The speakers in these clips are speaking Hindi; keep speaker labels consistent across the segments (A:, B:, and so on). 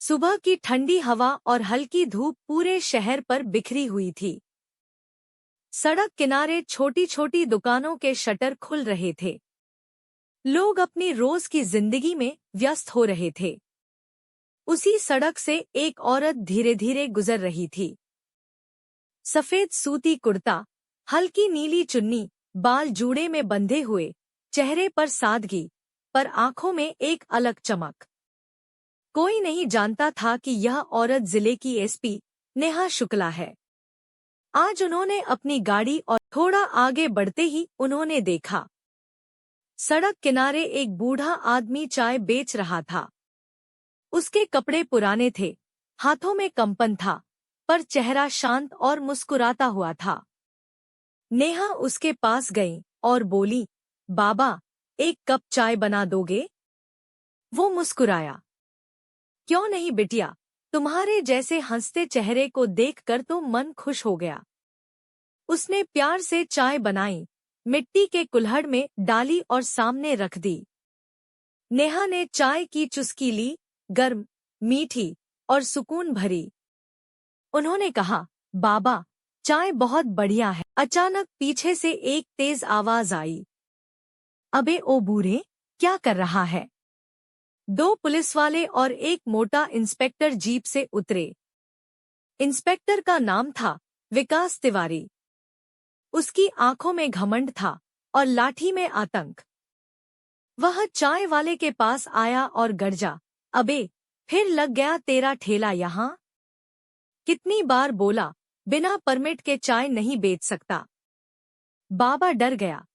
A: सुबह की ठंडी हवा और हल्की धूप पूरे शहर पर बिखरी हुई थी। सड़क किनारे छोटी छोटी दुकानों के शटर खुल रहे थे। लोग अपनी रोज की जिंदगी में व्यस्त हो रहे थे। उसी सड़क से एक औरत धीरे धीरे गुजर रही थी। सफेद सूती कुर्ता, हल्की नीली चुन्नी, बाल जूड़े में बंधे हुए, चेहरे पर सादगी, पर आंखों में एक अलग चमक। कोई नहीं जानता था कि यह औरत जिले की एसपी नेहा शुक्ला है। आज उन्होंने अपनी गाड़ी और थोड़ा आगे बढ़ते ही उन्होंने देखा, सड़क किनारे एक बूढ़ा आदमी चाय बेच रहा था। उसके कपड़े पुराने थे, हाथों में कंपन था, पर चेहरा शांत और मुस्कुराता हुआ था। नेहा उसके पास गई और बोली, बाबा, एक कप चाय बना दोगे? वो मुस्कुराया। क्यों नहीं बिटिया, तुम्हारे जैसे हंसते चेहरे को देखकर तो मन खुश हो गया। उसने प्यार से चाय बनाई, मिट्टी के कुल्हड़ में डाली और सामने रख दी। नेहा ने चाय की चुस्की ली, गर्म, मीठी और सुकून भरी। उन्होंने कहा, बाबा, चाय बहुत बढ़िया है। अचानक पीछे से एक तेज आवाज आई, अबे ओ बूढ़े, क्या कर रहा है? दो पुलिसवाले और एक मोटा इंस्पेक्टर जीप से उतरे। इंस्पेक्टर का नाम था विकास तिवारी। उसकी आंखों में घमंड था और लाठी में आतंक। वह चाय वाले के पास आया और गरजा, अबे, फिर लग गया तेरा ठेला यहाँ? कितनी बार बोला, बिना परमिट के चाय नहीं बेच सकता। बाबा डर गया।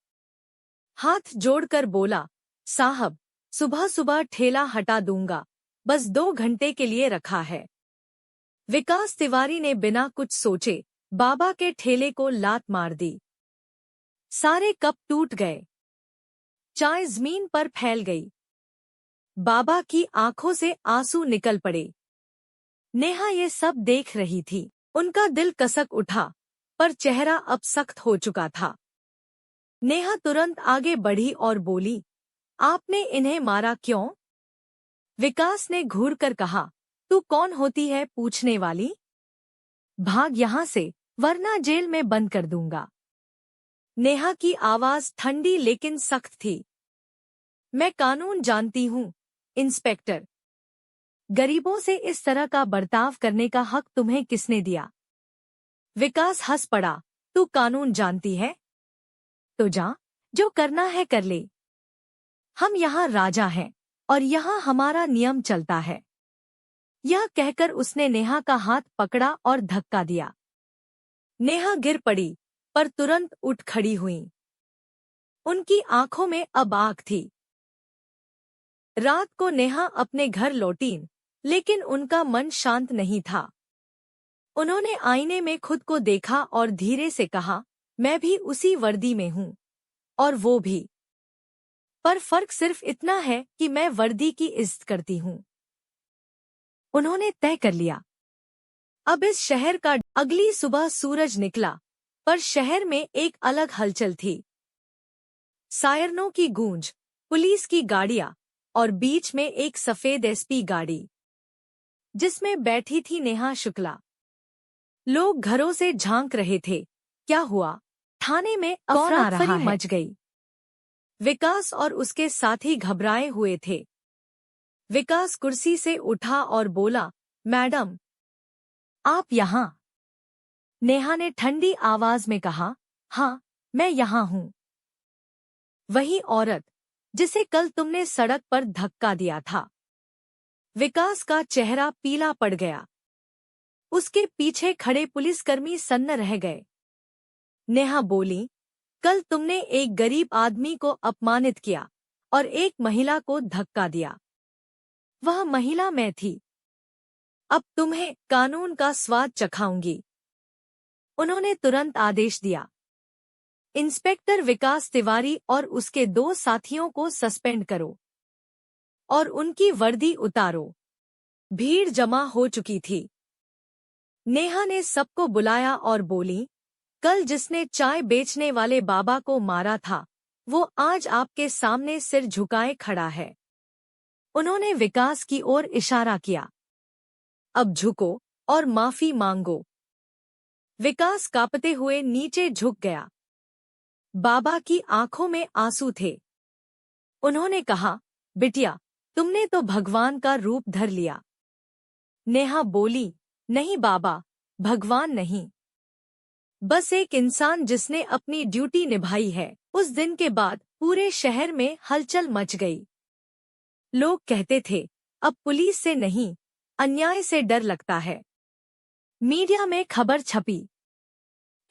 A: हाथ जोड़कर बोला, साहब, सुबह सुबह ठेला हटा दूंगा, बस 2 घंटे के लिए रखा है। विकास तिवारी ने बिना कुछ सोचे बाबा के ठेले को लात मार दी। सारे कप टूट गए। चाय जमीन पर फैल गई। बाबा की आंखों से आंसू निकल पड़े। नेहा ये सब देख रही थी। उनका दिल कसक उठा, पर चेहरा अब सख्त हो चुका था। नेहा तुरंत आगे बढ़ी और बोली, आपने इन्हें मारा क्यों? विकास ने घूरकर कहा, तू कौन होती है पूछने वाली? भाग यहाँ से, वरना जेल में बंद कर दूंगा। नेहा की आवाज ठंडी लेकिन सख्त थी। मैं कानून जानती हूँ, इंस्पेक्टर। गरीबों से इस तरह का बर्ताव करने का हक तुम्हें किसने दिया? विकास हंस पड़ा, तू कानून जानती है? तो जा, जो करना है कर ले। हम यहाँ राजा हैं और यहाँ हमारा नियम चलता है। यह कहकर उसने नेहा का हाथ पकड़ा और धक्का दिया। नेहा गिर पड़ी, पर तुरंत उठ खड़ी हुई। उनकी आंखों में अब आग थी। रात को नेहा अपने घर लौटी, लेकिन उनका मन शांत नहीं था। उन्होंने आईने में खुद को देखा और धीरे से कहा, मैं भी उसी वर्दी में हूँ, और वो भी। पर फर्क सिर्फ इतना है कि मैं वर्दी की इज्जत करती हूँ। उन्होंने तय कर लिया, अब इस शहर का। अगली सुबह सूरज निकला, पर शहर में एक अलग हलचल थी। सायरनों की गूंज, पुलिस की गाड़ियां और बीच में एक सफेद एसपी गाड़ी, जिसमें बैठी थी नेहा शुक्ला। लोग घरों से झांक रहे थे, क्या हुआ? थाने में अफरा-तफरी मच गई। विकास और उसके साथी घबराए हुए थे। विकास कुर्सी से उठा और बोला, मैडम, आप यहाँ? नेहा ने ठंडी आवाज में कहा, हाँ, मैं यहाँ हूँ। वही औरत जिसे कल तुमने सड़क पर धक्का दिया था। विकास का चेहरा पीला पड़ गया। उसके पीछे खड़े पुलिसकर्मी सन्न रह गए। नेहा बोली, कल तुमने एक गरीब आदमी को अपमानित किया और एक महिला को धक्का दिया। वह महिला मैं थी। अब तुम्हें कानून का स्वाद चखाऊंगी। उन्होंने तुरंत आदेश दिया, इंस्पेक्टर विकास तिवारी और उसके 2 साथियों को सस्पेंड करो और उनकी वर्दी उतारो। भीड़ जमा हो चुकी थी। नेहा ने सबको बुलाया और बोली, कल जिसने चाय बेचने वाले बाबा को मारा था, वो आज आपके सामने सिर झुकाए खड़ा है। उन्होंने विकास की ओर इशारा किया। अब झुको और माफी मांगो। विकास कांपते हुए नीचे झुक गया। बाबा की आंखों में आंसू थे। उन्होंने कहा, बिटिया, तुमने तो भगवान का रूप धर लिया। नेहा बोली, नहीं बाबा, भगवान नहीं, बस एक इंसान जिसने अपनी ड्यूटी निभाई है। उस दिन के बाद पूरे शहर में हलचल मच गई। लोग कहते थे, अब पुलिस से नहीं, अन्याय से डर लगता है। मीडिया में खबर छपी,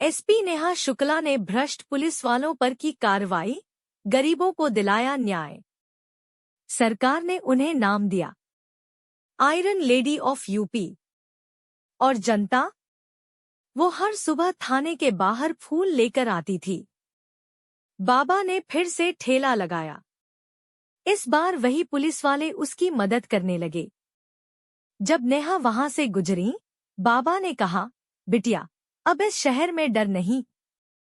A: एसपी नेहा शुक्ला ने भ्रष्ट पुलिस वालों पर की कार्रवाई, गरीबों को दिलाया न्याय। सरकार ने उन्हें नाम दिया आयरन लेडी ऑफ यूपी। और जनता, वो हर सुबह थाने के बाहर फूल लेकर आती थी। बाबा ने फिर से ठेला लगाया। इस बार वही पुलिस वाले उसकी मदद करने लगे। जब नेहा वहां से गुजरी, बाबा ने कहा, बिटिया, अब इस शहर में डर नहीं।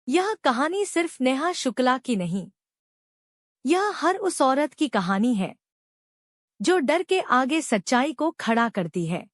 A: यह कहानी सिर्फ नेहा शुक्ला की नहीं, यह हर उस औरत की कहानी है जो डर के आगे सच्चाई को खड़ा करती है।